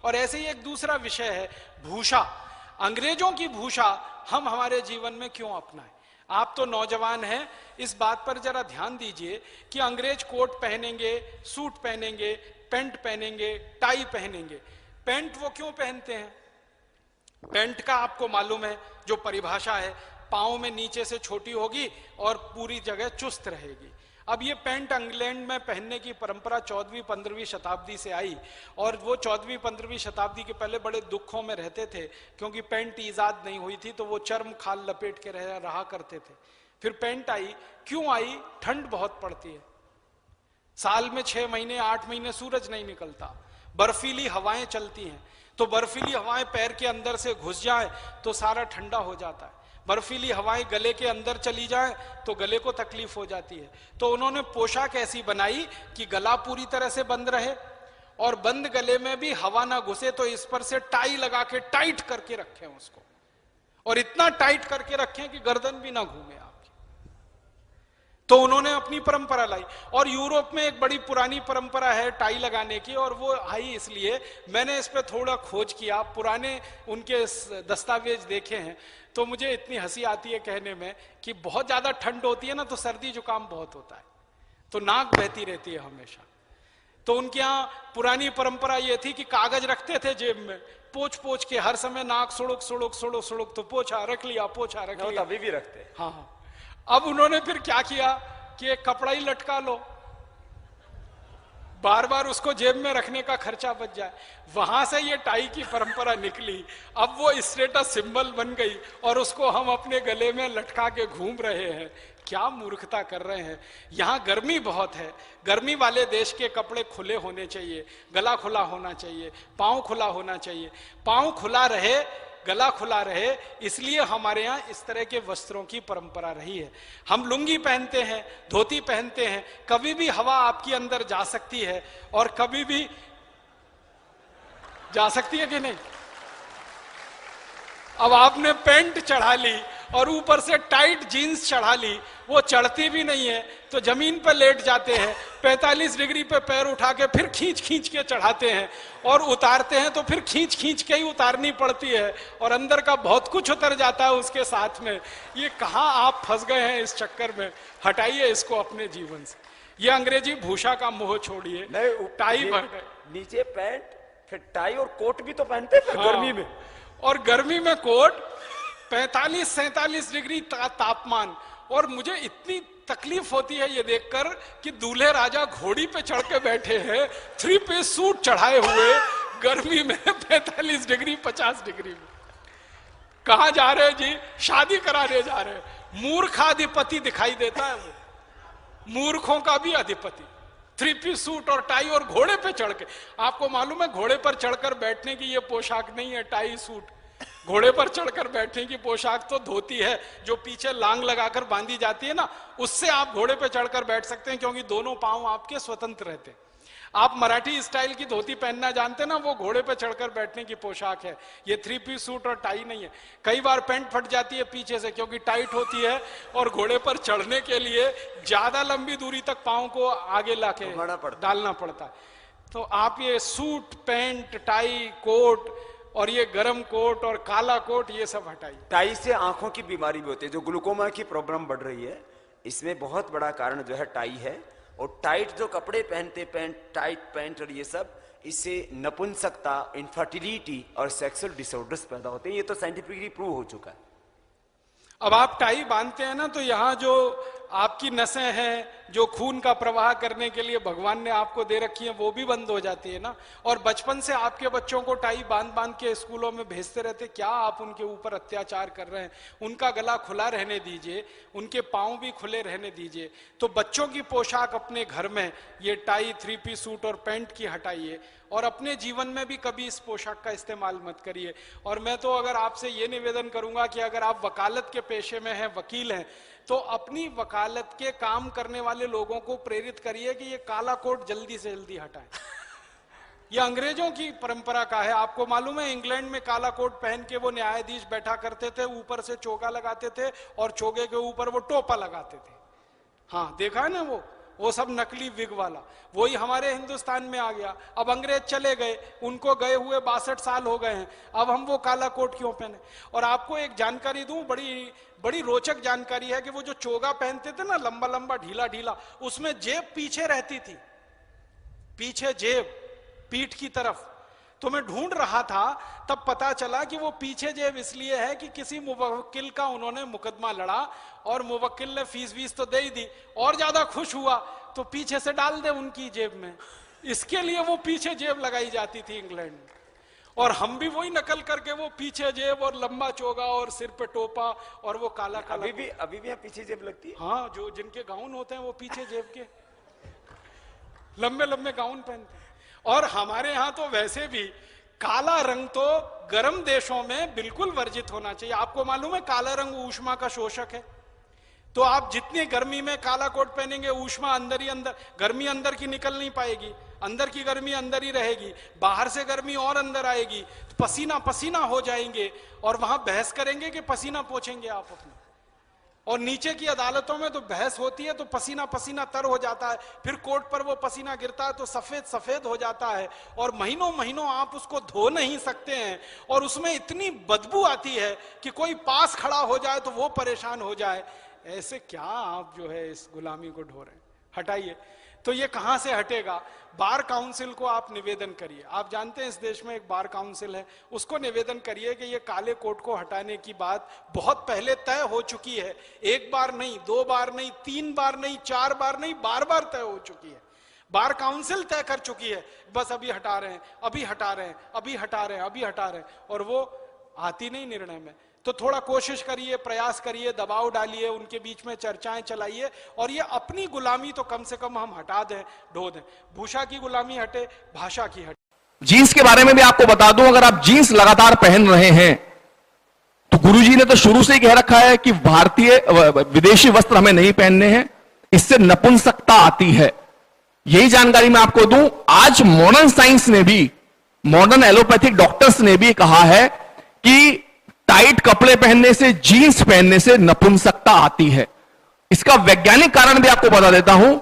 और ऐसे ही एक दूसरा विषय है भूषा। अंग्रेजों की भूषा हम हमारे जीवन में क्यों अपनाएं? आप तो नौजवान हैं, इस बात पर जरा ध्यान दीजिए कि अंग्रेज कोट पहनेंगे, सूट पहनेंगे, पैंट पहनेंगे, टाई पहनेंगे। पैंट वो क्यों पहनते हैं? पैंट का आपको मालूम है जो परिभाषा है, पाँव में नीचे से छोटी होगी और पूरी जगह चुस्त रहेगी। अब ये पैंट इंग्लैंड में पहनने की परंपरा 14वीं-15वीं शताब्दी से आई, और वो 14वीं-15वीं शताब्दी के पहले बड़े दुखों में रहते थे, क्योंकि पैंट ईजाद नहीं हुई थी, तो वो चर्म खाल लपेट के रहा करते थे। फिर पैंट आई, क्यों आई? ठंड बहुत पड़ती है, साल में 6 महीने 8 महीने सूरज नहीं निकलता, बर्फीली हवाएं चलती हैं, तो बर्फीली हवाएं पैर के अंदर से घुस जाएं तो सारा ठंडा हो जाता है, बर्फीली हवाएं गले के अंदर चली जाएं तो गले को तकलीफ हो जाती है। तो उन्होंने पोशाक ऐसी बनाई कि गला पूरी तरह से बंद रहे और बंद गले में भी हवा ना घुसे, तो इस पर से टाई लगा के टाइट करके रखें उसको, और इतना टाइट करके रखें कि गर्दन भी ना घूमे आपकी। तो उन्होंने अपनी परंपरा लाई। और यूरोप में एक बड़ी पुरानी परंपरा है टाई लगाने की, और वो आई इसलिए, मैंने इस पर थोड़ा खोज किया, पुराने उनके दस्तावेज देखे हैं, तो मुझे इतनी हंसी आती है कहने में कि बहुत ज्यादा ठंड होती है ना, तो सर्दी जुकाम बहुत होता है, तो नाक बहती रहती है हमेशा। तो उनके यहाँ पुरानी परंपरा ये थी कि कागज रखते थे जेब में, पोछ पोछ के हर समय नाक सुड़ुक सुड़ुक सुड़ुक सुड़ुक, तो पोछा रख लिया, पोछा रख लिया। अभी भी रखते हैं। हाँ हाँ। अब उन्होंने फिर क्या किया कि एक कपड़ा ही लटका लो, बार बार उसको जेब में रखने का खर्चा बच जाए। वहां से ये टाई की परंपरा निकली, अब वो स्टेटस सिंबल बन गई और उसको हम अपने गले में लटका के घूम रहे हैं। क्या मूर्खता कर रहे हैं। यहां गर्मी बहुत है, गर्मी वाले देश के कपड़े खुले होने चाहिए, गला खुला होना चाहिए, पांव खुला होना चाहिए। पांव खुला रहे, गला खुला रहे, इसलिए हमारे यहाँ इस तरह के वस्त्रों की परंपरा रही है। हम लुंगी पहनते हैं, धोती पहनते हैं, कभी भी हवा आपके अंदर जा सकती है और कभी भी जा सकती है कि नहीं। अब आपने पैंट चढ़ा ली और ऊपर से टाइट जीन्स चढ़ा ली, वो चढ़ती भी नहीं है, तो जमीन पर लेट जाते हैं, 45 डिग्री पे पैर उठा के फिर खींच खींच के चढ़ाते हैं, और उतारते हैं तो फिर खींच खींच के ही उतारनी पड़ती है, और अंदर का बहुत कुछ उतर जाता है उसके साथ में। ये कहाँ आप फंस गए हैं इस चक्कर में। हटाइए इसको अपने जीवन से। ये अंग्रेजी भूषा का मोह छोड़िए। टाई नीचे पैंट, फिर टाई और कोट भी तो पहनते हैं गर्मी में, और गर्मी में कोट, 45-47 डिग्री तापमान। और मुझे इतनी तकलीफ होती है ये देखकर कि दूल्हे राजा घोड़ी पे चढ़ के बैठे हैं, 3 पीस सूट चढ़ाए हुए, गर्मी में 45 डिग्री 50 डिग्री में। कहां जा रहे हैं जी? शादी कराने जा रहे हैं। मूर्खाधिपति दिखाई देता है वो, मूर्खों का भी अधिपति। 3 पीस सूट और टाई और घोड़े पे चढ़ के। आपको मालूम है घोड़े पर चढ़कर बैठने की ये पोशाक नहीं है टाई सूट। घोड़े पर चढ़कर बैठने की पोशाक तो धोती है, जो पीछे लांग लगाकर बांधी जाती है ना, उससे आप घोड़े पे चढ़कर बैठ सकते हैं, क्योंकि दोनों पांव आपके स्वतंत्र रहते हैं। आप मराठी स्टाइल की धोती पहनना जानते हैं ना, वो घोड़े पे चढ़कर बैठने की पोशाक है। ये 3 पीस सूट और टाई नहीं है। कई बार पैंट फट जाती है पीछे से, क्योंकि टाइट होती है, और घोड़े पर चढ़ने के लिए ज्यादा लंबी दूरी तक पांव को आगे लाके डालना पड़ता है। तो आप ये सूट, पैंट, टाई, कोट, और ये गरम कोट और काला कोट, ये सब हटाइए। टाई से आंखों की बीमारी भी होती है, जो ग्लूकोमा की प्रॉब्लम बढ़ रही है, इसमें बहुत बड़ा कारण जो है टाई है। और टाइट जो कपड़े पहनते, पैंट, टाइट पैंट और ये सब, इससे नपुंसकता, इनफर्टिलिटी और सेक्सुअल डिसऑर्डर्स पैदा होते हैं। ये तो साइंटिफिकली प्रूव हो चुका है। अब आप टाई बांधते हैं ना, तो यहाँ जो आपकी नसें हैं, जो खून का प्रवाह करने के लिए भगवान ने आपको दे रखी है, वो भी बंद हो जाती है ना। और बचपन से आपके बच्चों को टाई बांध बांध के स्कूलों में भेजते रहते, क्या आप उनके ऊपर अत्याचार कर रहे हैं। उनका गला खुला रहने दीजिए, उनके पांव भी खुले रहने दीजिए। तो बच्चों की पोशाक अपने घर में ये टाई, 3 पीस सूट और पैंट की हटाइए, और अपने जीवन में भी कभी इस पोशाक का इस्तेमाल मत करिए। और मैं तो अगर आपसे ये निवेदन करूंगा कि अगर आप वकालत के पेशे में हैं, वकील हैं, तो अपनी वकालत के काम करने वाले लोगों को प्रेरित करिए कि ये काला कोट जल्दी से जल्दी हटाएं। ये अंग्रेजों की परंपरा का है। आपको मालूम है इंग्लैंड में काला कोट पहन के वो न्यायाधीश बैठा करते थे, ऊपर से चोगा लगाते थे और चोगे के ऊपर वो टोपा लगाते थे। हाँ देखा है ना, वो वो सब नकली विग वाला, वही हमारे हिंदुस्तान में आ गया। अब अंग्रेज चले गए, उनको गए हुए 62 साल हो गए हैं, अब हम वो काला कोट क्यों पहने? और आपको एक जानकारी दूं, बड़ी बड़ी रोचक जानकारी है कि वो जो चोगा पहनते थे ना, लंबा लंबा ढीला ढीला, उसमें जेब पीछे रहती थी, पीछे जेब पीठ की तरफ। तो मैं ढूंढ रहा था, तब पता चला कि वो पीछे जेब इसलिए है कि किसी मुवक्किल का उन्होंने मुकदमा लड़ा और मुवक्किल ने फीस वीस तो दे ही दी, और ज्यादा खुश हुआ तो पीछे से डाल दे उनकी जेब में, इसके लिए वो पीछे जेब लगाई जाती थी इंग्लैंड में। और हम भी वही नकल करके वो पीछे जेब और लंबा चोगा और सिर पे टोपा और वो काला काला। अभी भी पीछे जेब लगती है। हाँ, जो जिनके गाउन होते हैं वो पीछे जेब के लंबे लंबे गाउन पहनते हैं। और हमारे यहां तो वैसे भी काला रंग तो गर्म देशों में बिल्कुल वर्जित होना चाहिए। आपको मालूम है काला रंग ऊष्मा का शोषक है, तो आप जितनी गर्मी में काला कोट पहनेंगे, ऊष्मा अंदर ही अंदर, गर्मी अंदर की निकल नहीं पाएगी, अंदर की गर्मी अंदर ही रहेगी, बाहर से गर्मी और अंदर आएगी, तो पसीना पसीना हो जाएंगे। और वहां बहस करेंगे कि पसीना पोंछेंगे आप अपना, और नीचे की अदालतों में तो बहस होती है तो पसीना पसीना तर हो जाता है, फिर कोर्ट पर वो पसीना गिरता है तो सफेद सफेद हो जाता है, और महीनों महीनों आप उसको धो नहीं सकते हैं, और उसमें इतनी बदबू आती है कि कोई पास खड़ा हो जाए तो वो परेशान हो जाए। ऐसे क्या आप जो है इस गुलामी को ढो रहे हैं? हटाइए। तो ये कहां से हटेगा? बार काउंसिल को आप निवेदन करिए। आप जानते हैं इस देश में एक बार काउंसिल है, उसको निवेदन करिए कि ये काले कोट को हटाने की बात बहुत पहले तय हो चुकी है। एक बार नहीं, 2 बार नहीं, 3 बार नहीं, 4 बार नहीं, बार बार तय हो चुकी है। बार काउंसिल तय कर चुकी है, बस अभी हटा रहे हैं, अभी हटा रहे हैं, अभी हटा रहे हैं, अभी हटा रहे हैं, और वो आती नहीं निर्णय में। तो थोड़ा कोशिश करिए, प्रयास करिए, दबाव डालिए, उनके बीच में चर्चाएं चलाइए, और ये अपनी गुलामी तो कम से कम हम हटा दें, ढो दें। भूषा की गुलामी हटे, भाषा की हटे। जीन्स के बारे में भी आपको बता दूं, अगर आप जीन्स लगातार पहन रहे हैं तो गुरुजी ने तो शुरू से ही कह रखा है कि भारतीय विदेशी वस्त्र हमें नहीं पहनने हैं, इससे नपुंसकता आती है। यही जानकारी मैं आपको दूं, आज मॉडर्न साइंस ने भी, मॉडर्न एलोपैथिक डॉक्टर्स ने भी कहा है कि टाइट कपड़े पहनने से, जीन्स पहनने से नपुंसकता आती है। इसका वैज्ञानिक कारण भी आपको बता देता हूं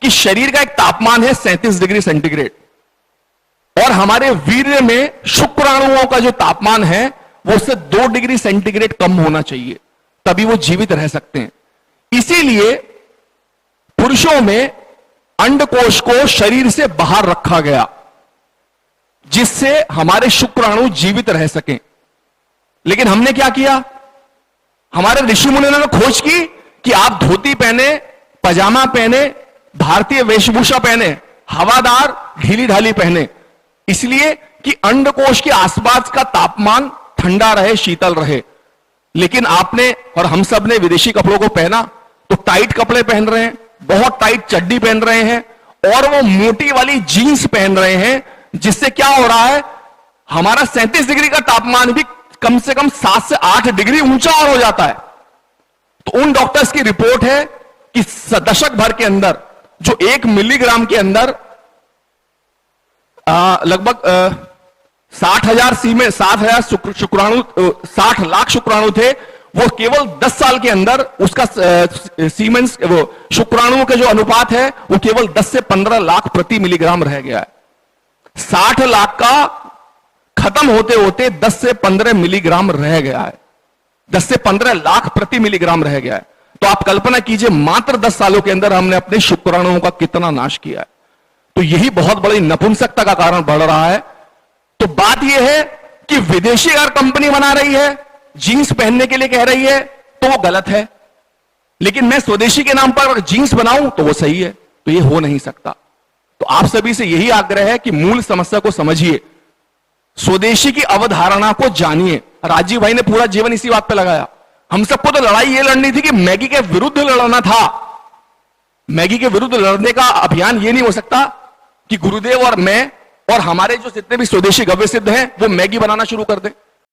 कि शरीर का एक तापमान है 37 डिग्री सेंटीग्रेड, और हमारे वीर्य में शुक्राणुओं का जो तापमान है वो उससे 2 डिग्री सेंटीग्रेड कम होना चाहिए, तभी वो जीवित रह सकते हैं। इसीलिए पुरुषों में अंडकोश को शरीर से बाहर रखा गया, जिससे हमारे शुक्राणु जीवित रह सकें। लेकिन हमने क्या किया? हमारे ऋषि मुनियों ने खोज की कि आप धोती पहने, पजामा पहने, भारतीय वेशभूषा पहने, हवादार ढीली ढाली पहने, इसलिए कि अंडकोश के आसपास का तापमान ठंडा रहे, शीतल रहे। लेकिन आपने और हम सब ने विदेशी कपड़ों को पहना तो टाइट कपड़े पहन रहे हैं, बहुत टाइट चड्डी पहन रहे हैं, और वो मोटी वाली जीन्स पहन रहे हैं, जिससे क्या हो रहा है? हमारा 37 डिग्री का तापमान भी कम से कम 7 से 8 डिग्री ऊंचा और हो जाता है। तो उन डॉक्टर्स की रिपोर्ट है कि दशक भर के अंदर जो 1 मिलीग्राम के अंदर लगभग 60,000 शुक्राणु, 60 लाख शुक्राणु थे, वो केवल 10 साल के अंदर उसका सीमेंस, वो शुक्राणुओं के जो अनुपात है वो केवल 10 से 15 लाख प्रति मिलीग्राम रह गया है। 60 लाख का खत्म होते होते 10 से 15 मिलीग्राम रह गया है, 10 से 15 लाख प्रति मिलीग्राम रह गया है। तो आप कल्पना कीजिए, मात्र 10 सालों के अंदर हमने अपने शुक्राणुओं का कितना नाश किया है। तो यही बहुत बड़ी नपुंसकता का कारण बढ़ रहा है। तो बात यह है कि विदेशी अगर कंपनी बना रही है, जीन्स पहनने के लिए कह रही है, तो वो गलत है, लेकिन मैं स्वदेशी के नाम पर अगर जीन्स बनाऊं तो वो सही है। तो ये हो नहीं सकता। तो आप सभी से यही आग्रह है कि मूल समस्या को समझिए, स्वदेशी की अवधारणा को जानिए। राजीव भाई ने पूरा जीवन इसी बात पे लगाया। हम सबको तो लड़ाई ये लड़नी थी कि मैगी के विरुद्ध लड़ना था। मैगी के विरुद्ध लड़ने का अभियान ये नहीं हो सकता कि गुरुदेव और मैं और हमारे जो जितने भी स्वदेशी गव्य सिद्ध हैं वो मैगी बनाना शुरू कर दें।